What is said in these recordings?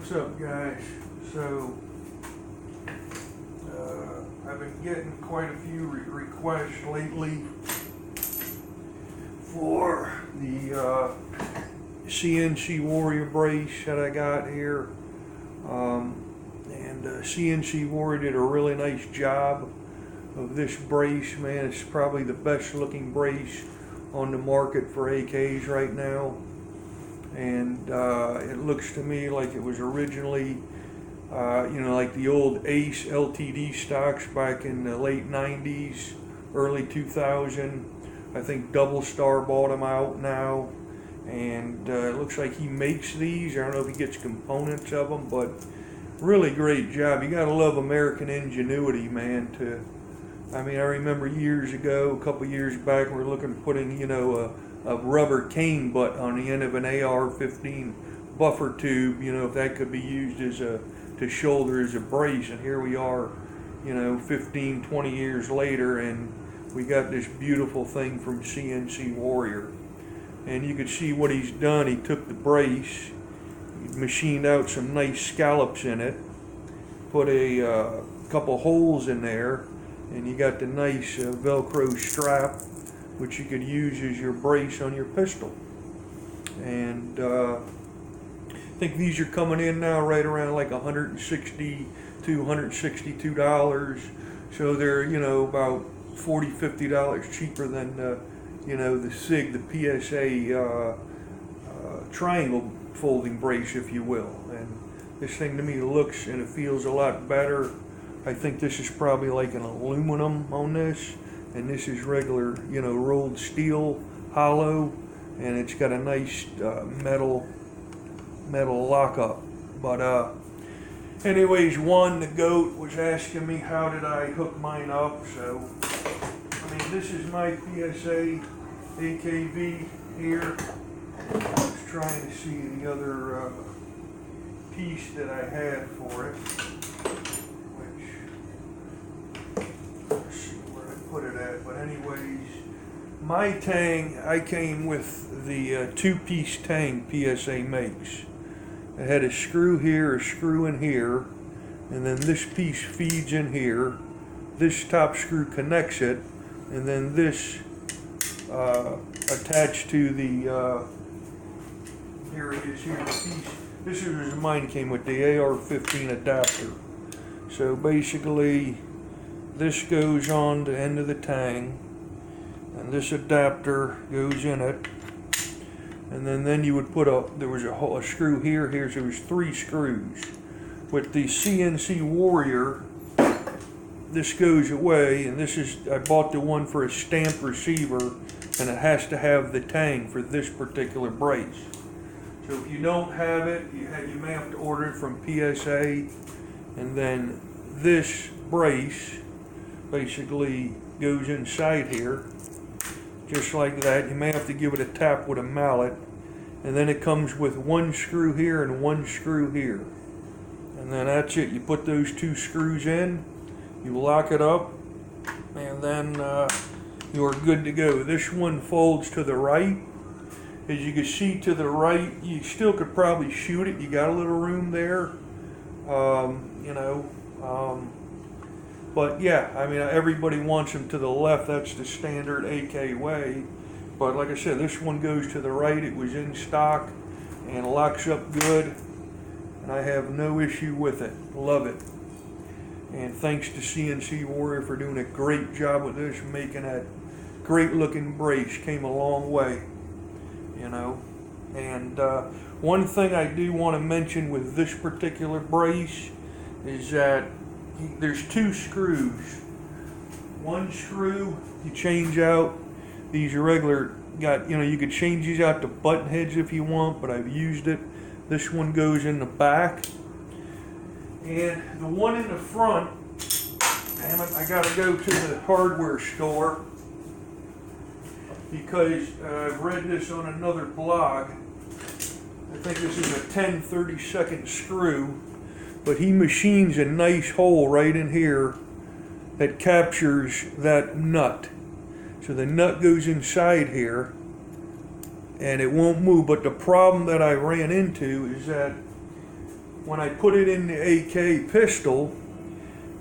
What's up, guys? So I've been getting quite a few requests lately for the CNC Warrior brace that I got here, and CNC Warrior did a really nice job of this brace. Man, it's probably the best looking brace on the market for AKs right now. And it looks to me like it was originally, like the old Ace LTD stocks back in the late 90s, early 2000. I think Double Star bought them out now, and it looks like he makes these. I don't know if he gets components of them, but really great job. You gotta love American ingenuity, man. I remember years ago, a couple years back, we were looking at putting, a rubber cane butt on the end of an AR-15 buffer tube, if that could be used to shoulder as a brace. And here we are, 15, 20 years later, and we got this beautiful thing from CNC Warrior. And you could see what he's done. He took the brace, he machined out some nice scallops in it, put a couple holes in there, and you got the nice Velcro strap, which you could use as your brace on your pistol. And I think these are coming in now right around like $160 to $162. So they're, about $40, $50 cheaper than the SIG, the PSA triangle folding brace, if you will. And this thing to me looks and it feels a lot better. I think this is probably like an aluminum on this, and this is regular, rolled steel, hollow, and it's got a nice metal lockup. But anyways, the goat was asking me how did I hook mine up. So this is my PSA AKV here. I was trying to see the other piece that I had for it. Put it at, but anyways, my tang, I came with the two-piece tang PSA makes. I had a screw here, a screw in here, and then this piece feeds in here. This top screw connects it, and then this attached to the here it is here, the piece. This is mine came with the AR-15 adapter. So basically, this goes on the end of the tang, and this adapter goes in it, and then you would put there was a screw here, so there was 3 screws. With the CNC Warrior, this goes away, and I bought the one for a stamped receiver, and it has to have the tang for this particular brace. So if you don't have it, you may have to order it from PSA, and then this brace basically goes inside here, just like that. You may have to give it a tap with a mallet, and then it comes with 1 screw here and 1 screw here, and then that's it. You put those 2 screws in, you lock it up, and then you are good to go. This one folds to the right. As you can see to the right, you still could probably shoot it. You got a little room there, but yeah, everybody wants them to the left. That's the standard AK way. But like I said, this one goes to the right. It was in stock and locks up good. And I have no issue with it. Love it. And thanks to CNC Warrior for doing a great job with this, making that great looking brace. Came a long way, And one thing I do want to mention with this particular brace is that there's 2 screws. 1 screw you change out. These are regular, you could change these out to button heads if you want, but I've used it. This one goes in the back. And the one in the front, damn it, I gotta go to the hardware store because I've read this on another blog. I think this is a 10/32 screw. But he machines a nice hole right in here that captures that nut. So the nut goes inside here, and it won't move. But the problem that I ran into is that when I put it in the AK pistol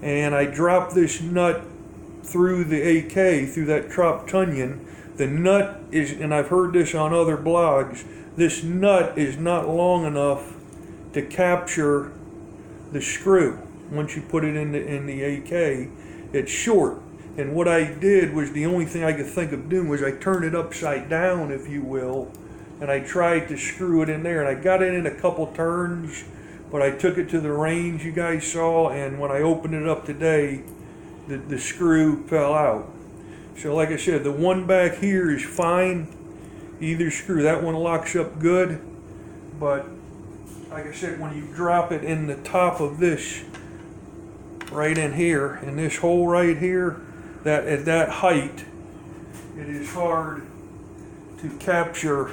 and I drop this nut through the AK, through that chopped trunnion, the nut is, and I've heard this on other blogs, this nut is not long enough to capture the screw. Once you put it in the AK, it's short. And what I did was, the only thing I could think of doing was I turned it upside down, if you will, and I tried to screw it in there, and I got it in a couple turns, but I took it to the range you guys saw, and when I opened it up today, the screw fell out. So like I said, the one back here is fine, either screw. That one locks up good, but like I said, when you drop it in the top of this, right in here, in this hole right here, that at that height, it is hard to capture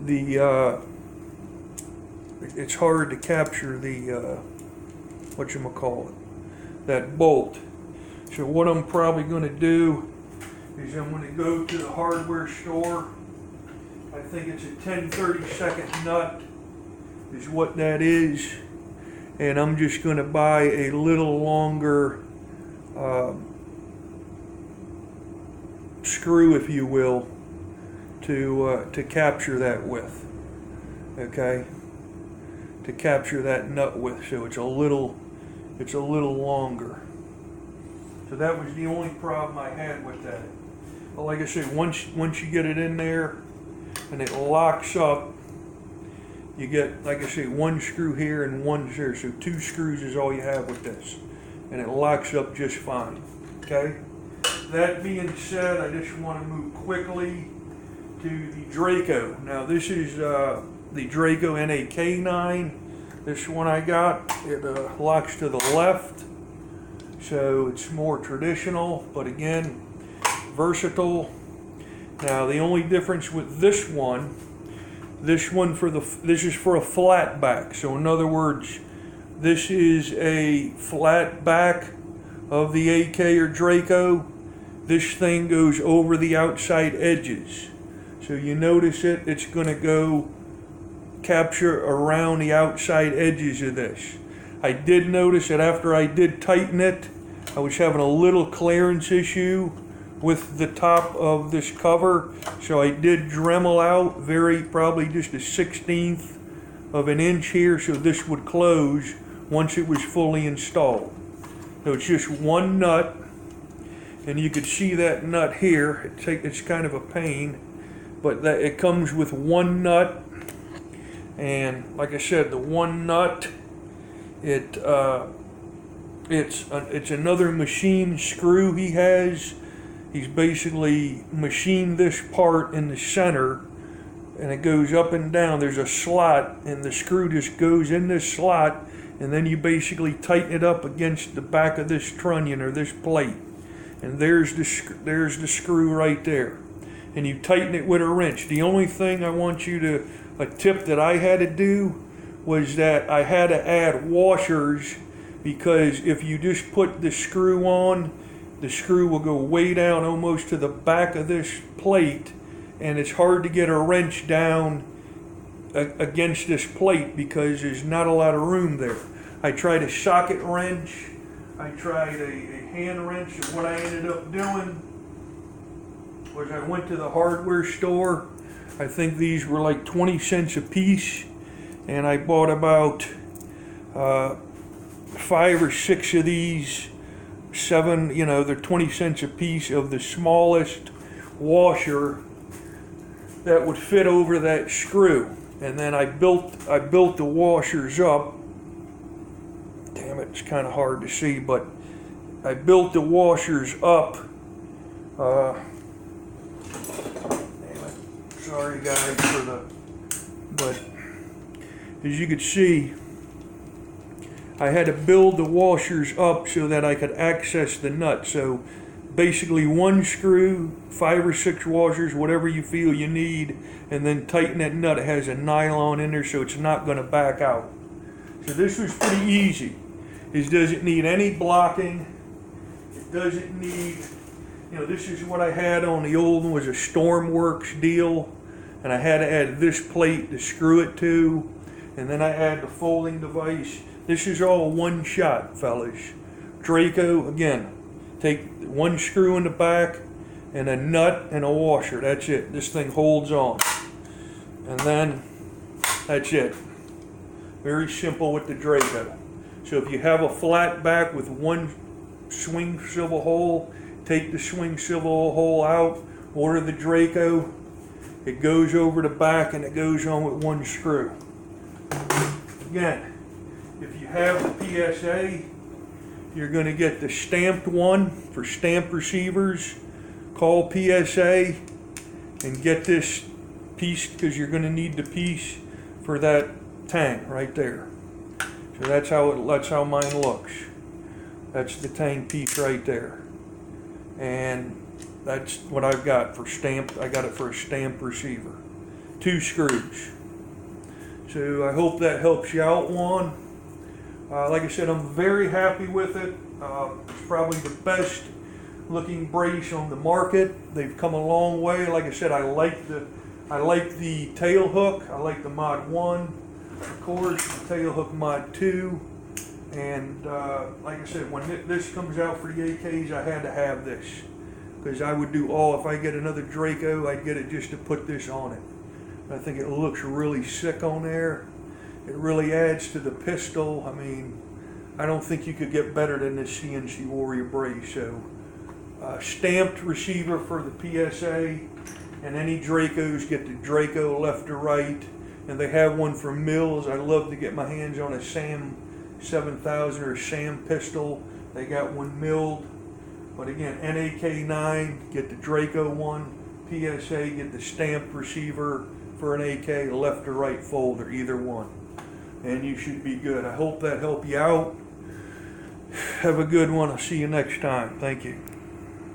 the, it's hard to capture the, whatchamacallit, that bolt. So what I'm probably going to do is I'm going to go to the hardware store. I think it's a 10/32 nut is what that is. And I'm just going to buy a little longer screw, if you will, to capture that with. Okay, to capture that nut with, so it's a little longer. So that was the only problem I had with that. But like I said, once you get it in there and it locks up, you get, like I say, one screw here and one there. So 2 screws is all you have with this, and it locks up just fine. Okay. That being said, I just want to move quickly to the DRACO. Now this is the DRACO NAK9. This one I got, it locks to the left, so it's more traditional, but again, versatile. Now the only difference with this one this is for a flat back. So in other words, this is a flat back of the AK or DRACO. This thing goes over the outside edges. So you notice it's going to go capture around the outside edges of this. I did notice that after I did tighten it, I was having a little clearance issue with the top of this cover, so I did Dremel out probably just a 1/16 of an inch here, so this would close once it was fully installed. So it's just one nut, and you could see that nut here. It's kind of a pain, but it comes with one nut, and like I said, the one nut, it's another machine screw he has. He's basically machined this part in the center, and it goes up and down. There's a slot, and the screw just goes in this slot, and then you basically tighten it up against the back of this trunnion or this plate. And there's the screw right there. And you tighten it with a wrench. The only thing I want you to, a tip that I had to do was that I had to add washers, because if you just put the screw on, the screw will go way down almost to the back of this plate, and it's hard to get a wrench down against this plate because there's not a lot of room there. I tried a socket wrench, I tried a hand wrench, and what I ended up doing was I went to the hardware store. I think these were like 20 cents a piece, and I bought about 5 or 6 of these. 7, they're 20 cents a piece of the smallest washer that would fit over that screw. And then I built the washers up. Damn it, it's kind of hard to see, but I built the washers up. Damn it. Sorry guys but as you could see, I had to build the washers up so that I could access the nut. So basically one screw, 5 or 6 washers, whatever you feel you need, and then tighten that nut. It has a nylon in there so it's not going to back out. So this was pretty easy. It doesn't need any blocking. It doesn't need, this is what I had on the old one, was a Stormworks deal, and I had to add this plate to screw it to. and then I add the folding device. This is all one shot, fellas. DRACO, again, take one screw in the back and a nut and a washer. That's it. This thing holds on. And then that's it. Very simple with the DRACO. So if you have a flat back with one swing swivel hole, take the swing swivel hole out, order the DRACO. It goes over the back and it goes on with one screw. Again, if you have the PSA, you're going to get the stamped one for stamped receivers. Call PSA and get this piece, because you're going to need the piece for that tang right there. So that's how mine looks. That's the tang piece right there, and that's what I've got for stamped. I got it for a stamped receiver. 2 screws. So I hope that helps you out, Juan. Like I said, I'm very happy with it. It's probably the best looking brace on the market. They've come a long way. Like I said, I like the tail hook. I like the Mod 1, of course, the tail hook Mod 2. And like I said, when this comes out for the AKs, I had to have this, because I would do all, if I get another DRACO, I'd get it just to put this on it. I think it looks really sick on there. It really adds to the pistol. I mean, I don't think you could get better than this CNC Warrior brace. So, stamped receiver for the PSA, and any DRACOs get the DRACO left to right. And they have one from Mills. I'd love to get my hands on a SAM 7000 or SAM pistol. They got one milled. But again, NAK9, get the DRACO one. PSA, get the stamped receiver for an AK, left or right folder, either one. And you should be good. I hope that helped you out. Have a good one. I'll see you next time. Thank you.